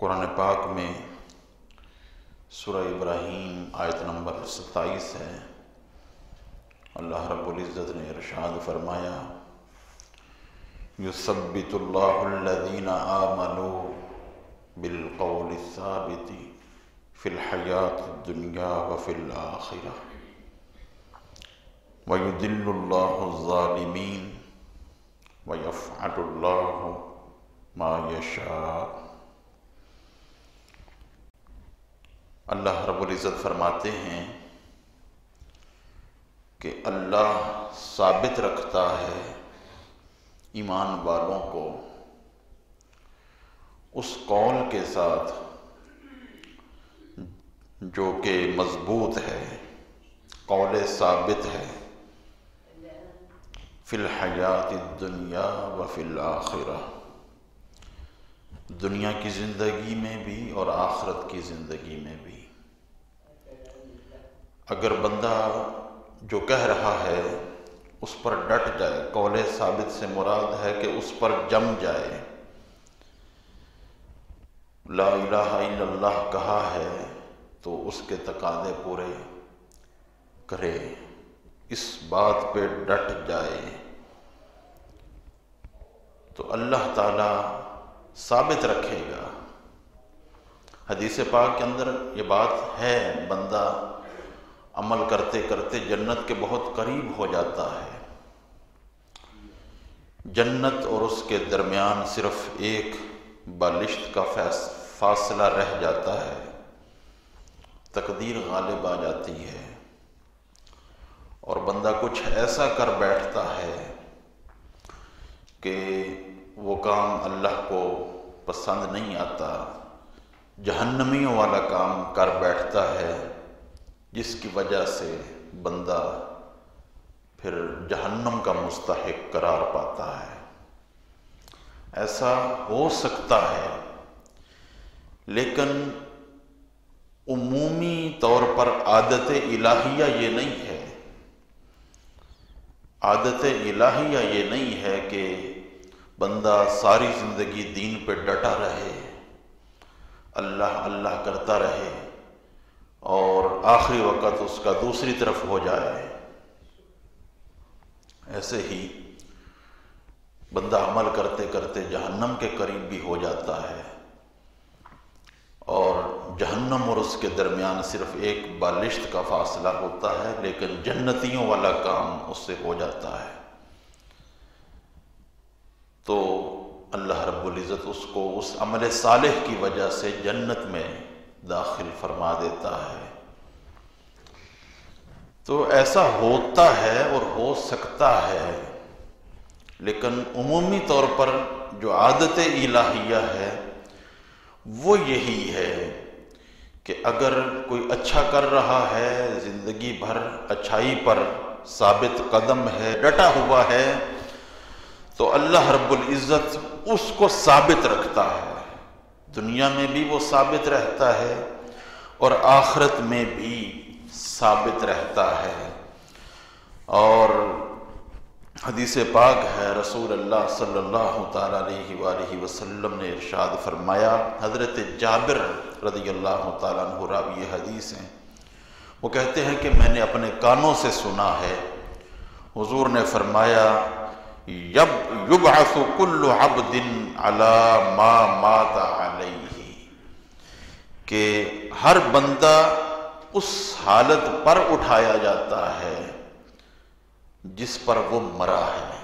قرآن پاک میں سورہ ابراہیم آیت نمبر 27 ہے۔ اللہ رب العزت نے ارشاد فرمایا، یثبت اللہ الذین آمنوا بالقول الثابت فی الحیاۃ الدنیا وفی الآخرہ ویضل اللہ الظالمین ویفعل اللہ ما یشاء۔ اللہ رب العزت فرماتے ہیں کہ اللہ ثابت رکھتا ہے ایمان والوں کو اس قول کے ساتھ جو کہ مضبوط ہے، قول ثابت ہے، فی الحیات الدنیا وفی الآخرہ، دنیا کی زندگی میں بھی اور آخرت کی زندگی میں بھی۔ اگر بندہ جو کہہ رہا ہے اس پر ڈٹ جائے، قول ثابت سے مراد ہے کہ اس پر جم جائے، لا الہ الا اللہ کہا ہے تو اس کے تقاضے پورے کرے، اس بات پہ ڈٹ جائے تو اللہ تعالیٰ ثابت رکھے گا۔ حدیث پاک کے اندر یہ بات ہے، بندہ عمل کرتے کرتے جنت کے بہت قریب ہو جاتا ہے، جنت اور اس کے درمیان صرف ایک بالشت کا فاصلہ رہ جاتا ہے، تقدیر غالب آ جاتی ہے اور بندہ کچھ ایسا کر بیٹھتا ہے کہ وہ کام اللہ کو پسند نہیں آتا، جہنمیوں والا کام کر بیٹھتا ہے، جس کی وجہ سے بندہ پھر جہنم کا مستحق قرار پاتا ہے۔ ایسا ہو سکتا ہے، لیکن عمومی طور پر عادت الہیہ یہ نہیں ہے، عادت الہیہ یہ نہیں ہے کہ بندہ ساری زندگی دین پہ ڈٹا رہے، اللہ اللہ کرتا رہے اور آخری وقت اس کا دوسری طرف ہو جائے۔ ایسے ہی بندہ عمل کرتے کرتے جہنم کے قریب بھی ہو جاتا ہے اور جہنم اور اس کے درمیان صرف ایک بالشت کا فاصلہ ہوتا ہے، لیکن جنتیوں والا کام اس سے ہو جاتا ہے تو اللہ رب العزت اس کو اس عمل صالح کی وجہ سے جنت میں داخل فرما دیتا ہے۔ تو ایسا ہوتا ہے اور ہو سکتا ہے، لیکن عمومی طور پر جو عادت الہیہ ہے وہ یہی ہے کہ اگر کوئی اچھا کر رہا ہے، زندگی بھر اچھائی پر ثابت قدم ہے، ڈٹا ہوا ہے، تو اللہ رب العزت اس کو ثابت رکھتا ہے، دنیا میں بھی وہ ثابت رہتا ہے اور آخرت میں بھی ثابت رہتا ہے۔ اور حدیث پاک ہے، رسول اللہ صلی اللہ تعالیٰ علیہ وآلہ وسلم نے ارشاد فرمایا، حضرت جابر رضی اللہ تعالیٰ عنہ راوی حدیث ہیں، وہ کہتے ہیں کہ میں نے اپنے کانوں سے سنا ہے، حضور نے فرمایا، یبعث کل عبد علی ما مات علیہ، کہ ہر بندہ اس حالت پر اٹھایا جاتا ہے جس پر وہ مرا ہے،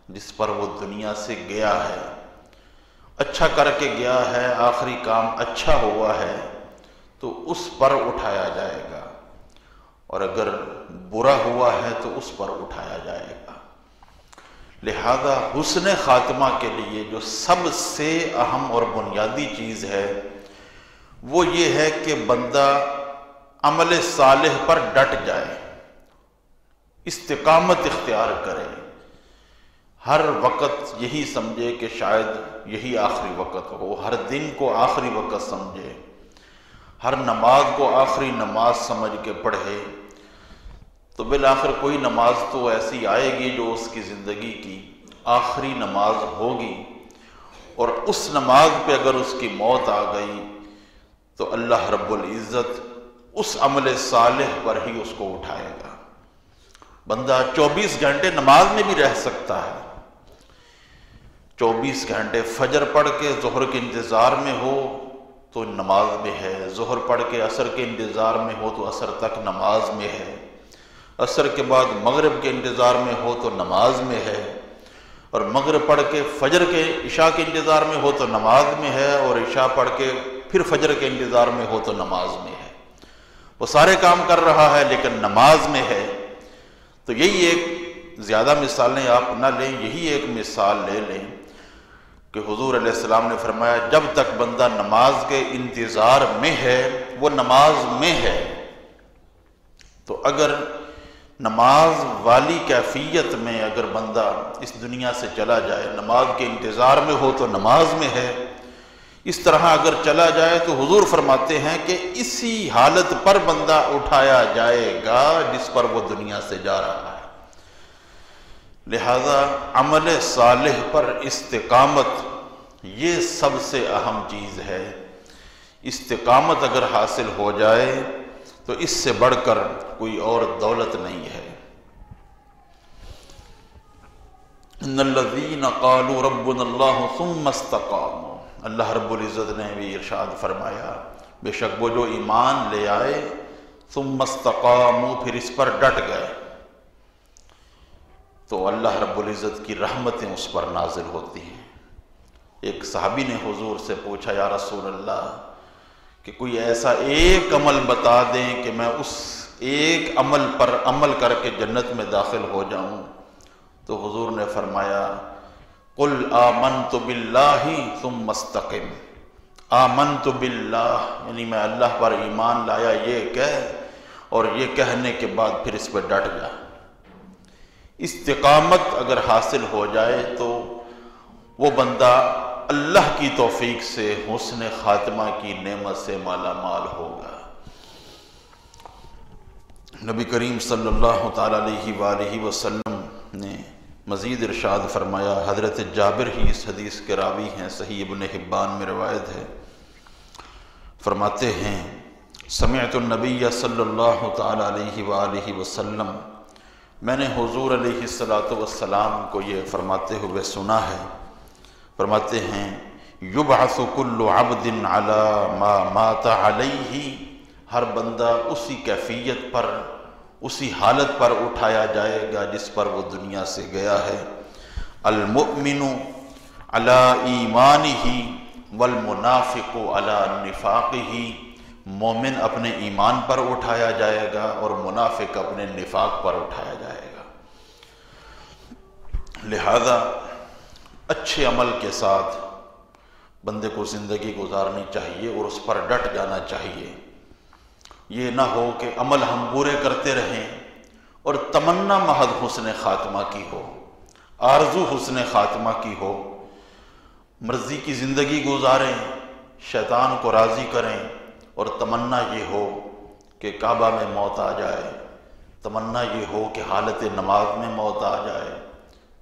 جس پر وہ دنیا سے گیا ہے، اچھا کر کے گیا ہے، آخری کام اچھا ہوا ہے تو اس پر اٹھایا جائے گا، اور اگر برا ہوا ہے تو اس پر اٹھایا جائے گا۔ لہذا حسن خاتمہ کے لیے جو سب سے اہم اور بنیادی چیز ہے وہ یہ ہے کہ بندہ عمل صالح پر ڈٹ جائے، استقامت اختیار کرے، ہر وقت یہی سمجھے کہ شاید یہی آخری وقت ہو، ہر دن کو آخری وقت سمجھے، ہر نماز کو آخری نماز سمجھ کے پڑھے، تو بالآخر کوئی نماز تو ایسی آئے گی جو اس کی زندگی کی آخری نماز ہوگی، اور اس نماز پہ اگر اس کی موت آ گئی تو اللہ رب العزت اس عمل صالح پر ہی اس کو اٹھائے گا۔ بندہ 24 گھنٹے نماز میں بھی رہ سکتا ہے، 24 گھنٹے فجر پڑھ کے ظہر کے انتظار میں ہو تو نماز میں ہے، ظہر پڑھ کے عصر کے انتظار میں ہو تو عصر تک نماز میں ہے، عصر کے بعد مغرب کے انتظار میں ہو تو نماز میں ہے، اور مغرب پڑھ کے فجر کے عشاء کے انتظار میں ہو تو نماز میں ہے، اور عشاء پڑھ کے پھر فجر کے انتظار میں ہو تو نماز میں ہے۔ وہ سارے کام کر رہا ہے لیکن نماز میں ہے۔ تو یہی ایک، زیادہ مثالیں آپ نہ لیں، یہی ایک مثال لے لیں کہ حضور علیہ السلام نے فرمایا جب تک بندہ نماز کے انتظار میں ہے وہ نماز میں ہے۔ تو اگر نماز والی کیفیت میں اگر بندہ اس دنیا سے چلا جائے، نماز کے انتظار میں ہو تو نماز میں ہے، اس طرح اگر چلا جائے تو حضور فرماتے ہیں کہ اسی حالت پر بندہ اٹھایا جائے گا جس پر وہ دنیا سے جا رہا ہے۔ لہذا عمل صالح پر استقامت یہ سب سے اہم چیز ہے۔ استقامت اگر حاصل ہو جائے تو اس سے بڑھ کر کوئی اور دولت نہیں ہے۔ ان الذین قالوا ربنا اللہ ثم استقاموا، اللہ رب العزت نے بھی ارشاد فرمایا بے شک وہ جو ایمان لے آئے ثم استقاموا، پھر اس پر ڈٹ گئے، تو اللہ رب العزت کی رحمتیں اس پر نازل ہوتی ہیں۔ ایک صحابی نے حضور سے پوچھا یا رسول اللہ کہ کوئی ایسا ایک عمل بتا دیں کہ میں اس ایک عمل پر عمل کر کے جنت میں داخل ہو جاؤں، تو حضور نے فرمایا قل آمنت باللہ ثم استقم، آمنت باللہ یعنی میں اللہ پر ایمان لایا یہ کہہ، اور یہ کہنے کے بعد پھر اس پہ ڈٹ جا۔ استقامت اگر حاصل ہو جائے تو وہ بندہ اللہ کی توفیق سے حسن خاتمہ کی نعمت سے مالا مال ہوگا۔ نبی کریم صلی اللہ تعالیٰ علیہ وآلہ وسلم نے مزید ارشاد فرمایا، حضرت جابر ہی اس حدیث کے راوی ہیں، صحیح ابن حبان میں روایت ہے، فرماتے ہیں سمعت النبی صلی اللہ تعالیٰ علیہ وآلہ وسلم، میں نے حضور علیہ السلام کو یہ فرماتے ہوئے سنا ہے، فرماتے ہیں یبعث کل عبد علی ما مات علیہ، ہر بندہ اسی کیفیت پر، اسی حالت پر اٹھایا جائے گا جس پر وہ دنیا سے گیا ہے۔ المؤمن علی ایمانہ والمنافق علی نفاقہ، مومن اپنے ایمان پر اٹھایا جائے گا اور منافق اپنے نفاق پر اٹھایا جائے گا۔ لہذا اچھے عمل کے ساتھ بندے کو زندگی گزارنی چاہیے اور اس پر ڈٹ جانا چاہیے۔ یہ نہ ہو کہ عمل ہم پورے کرتے رہیں اور تمنا محض حسن خاتمہ کی ہو، آرزو حسن خاتمہ کی ہو، مرضی کی زندگی گزاریں، شیطان کو راضی کریں، اور تمنا یہ ہو کہ کعبہ میں موت آ جائے، تمنا یہ ہو کہ حالت نماز میں موت آ جائے،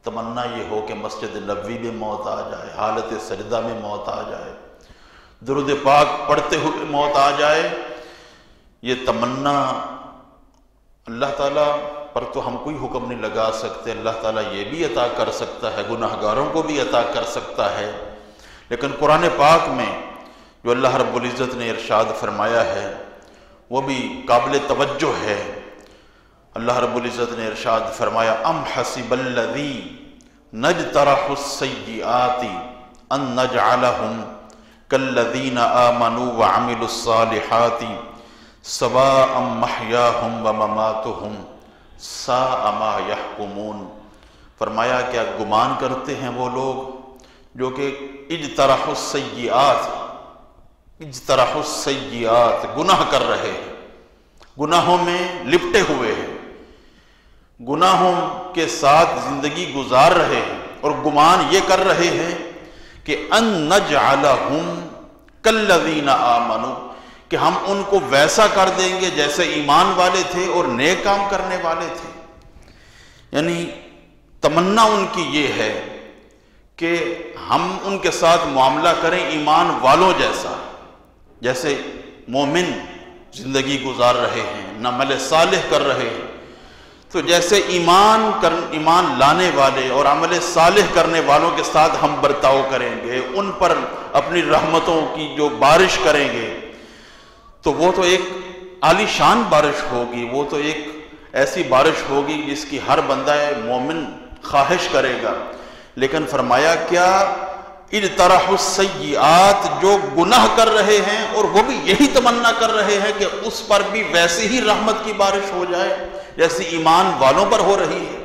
تمنا یہ ہو کہ مسجد نبوی میں موت آ جائے، حالت سجدہ میں موت آ جائے، درود پاک پڑھتے ہوئے موت آ جائے۔ یہ تمنا اللہ تعالیٰ پر تو ہم کوئی حکم نہیں لگا سکتے، اللہ تعالیٰ یہ بھی عطا کر سکتا ہے، گناہ گاروں کو بھی عطا کر سکتا ہے، لیکن قرآن پاک میں جو اللہ رب العزت نے ارشاد فرمایا ہے وہ بھی قابل توجہ ہے۔ اللہ رب العزت نے ارشاد فرمایا ام حسب الذین نجترح السیئات ان نجعلہم کالذین آمنوا وعملوا الصالحات سواء محیاہم ومماتہم ساء ما یحکمون، فرمایا کیا گمان کرتے ہیں وہ لوگ جو کہ اجترح السیئات گناہ کر رہے ہیں، گناہوں میں لپٹے ہوئے ہیں، گناہوں کے ساتھ زندگی گزار رہے ہیں، اور گمان یہ کر رہے ہیں کہ ان نجعلہم کالذین آمنوا، کہ ہم ان کو ویسا کر دیں گے جیسے ایمان والے تھے اور نیک کام کرنے والے تھے۔ یعنی تمنا ان کی یہ ہے کہ ہم ان کے ساتھ معاملہ کریں ایمان والوں جیسا، جیسے مومن زندگی گزار رہے ہیں، عمل صالح کر رہے ہیں، تو جیسے ایمان لانے والے اور عمل صالح کرنے والوں کے ساتھ ہم برتاؤ کریں گے، ان پر اپنی رحمتوں کی جو بارش کریں گے، تو وہ تو ایک عالی شان بارش ہوگی، وہ تو ایک ایسی بارش ہوگی جس کی ہر بندہ مومن خواہش کرے گا۔ لیکن فرمایا کیا اجترحوا السیئات، جو گناہ کر رہے ہیں اور وہ بھی یہی تمنا کر رہے ہیں کہ اس پر بھی ویسی ہی رحمت کی بارش ہو جائے جیسی ایمان والوں پر ہو رہی ہے،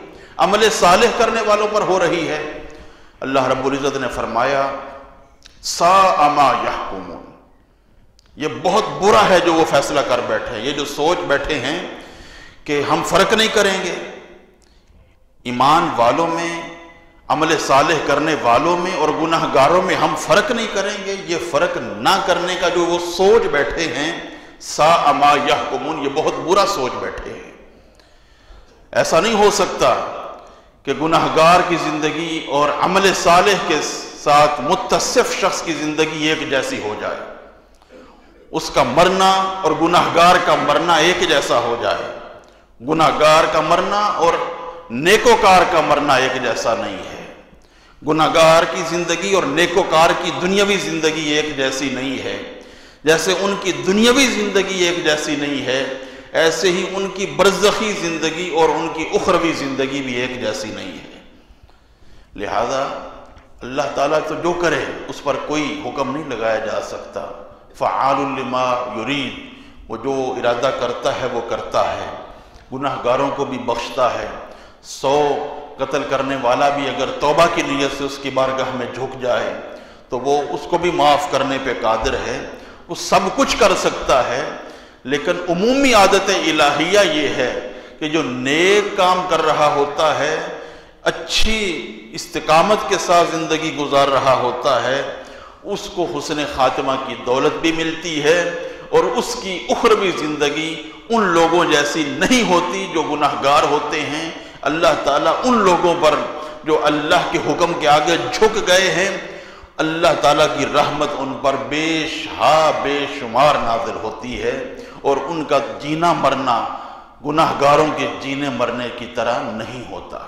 عمل صالح کرنے والوں پر ہو رہی ہے۔ اللہ رب العزت نے فرمایا ساء ما یحکمون، یہ بہت برا ہے جو وہ فیصلہ کر بیٹھے، یہ جو سوچ بیٹھے ہیں کہ ہم فرق نہیں کریں گے ایمان والوں میں، عمل صالح کرنے والوں میں اور گناہ گاروں میں، ہم فرق نہیں کریں گے، یہ فرق نہ کرنے کا جو وہ سوچ بیٹھے ہیں، ساء ما یحکمون، یہ بہت برا سوچ بیٹھے ہیں۔ ایسا نہیں ہو سکتا کہ گناہ گار کی زندگی اور عمل صالح کے ساتھ متصف شخص کی زندگی ایک جیسی ہو جائے، اس کا مرنا اور گناہ گار کا مرنا ایک جیسا ہو جائے۔ گناہ گار کا مرنا اور نیکوکار کا مرنا ایک جیسا نہیں ہے، گناہ گار کی زندگی اور نیکوکار کی دنیاوی زندگی ایک جیسی نہیں ہے۔ جیسے ان کی دنیاوی زندگی ایک جیسی نہیں ہے، ایسے ہی ان کی برزخی زندگی اور ان کی اخروی زندگی بھی ایک جیسی نہیں ہے۔ لہذا اللہ تعالیٰ تو جو کرے اس پر کوئی حکم نہیں لگایا جا سکتا، فعال لما یرید، وہ جو ارادہ کرتا ہے وہ کرتا ہے، گناہ گاروں کو بھی بخشتا ہے۔ 100 قتل کرنے والا بھی اگر توبہ کی نیت سے اس کی بارگاہ میں جھک جائے تو وہ اس کو بھی معاف کرنے پہ قادر ہے، وہ سب کچھ کر سکتا ہے۔ لیکن عمومی عادت الہیہ یہ ہے کہ جو نیک کام کر رہا ہوتا ہے، اچھی استقامت کے ساتھ زندگی گزار رہا ہوتا ہے، اس کو حسن خاتمہ کی دولت بھی ملتی ہے، اور اس کی اخروی زندگی ان لوگوں جیسی نہیں ہوتی جو گناہ گار ہوتے ہیں۔ اللہ تعالیٰ ان لوگوں پر جو اللہ کے حکم کے آگے جھک گئے ہیں، اللہ تعالیٰ کی رحمت ان پر بے شمار نازل ہوتی ہے، اور ان کا جینا مرنا گناہ گاروں کے جینے مرنے کی طرح نہیں ہوتا۔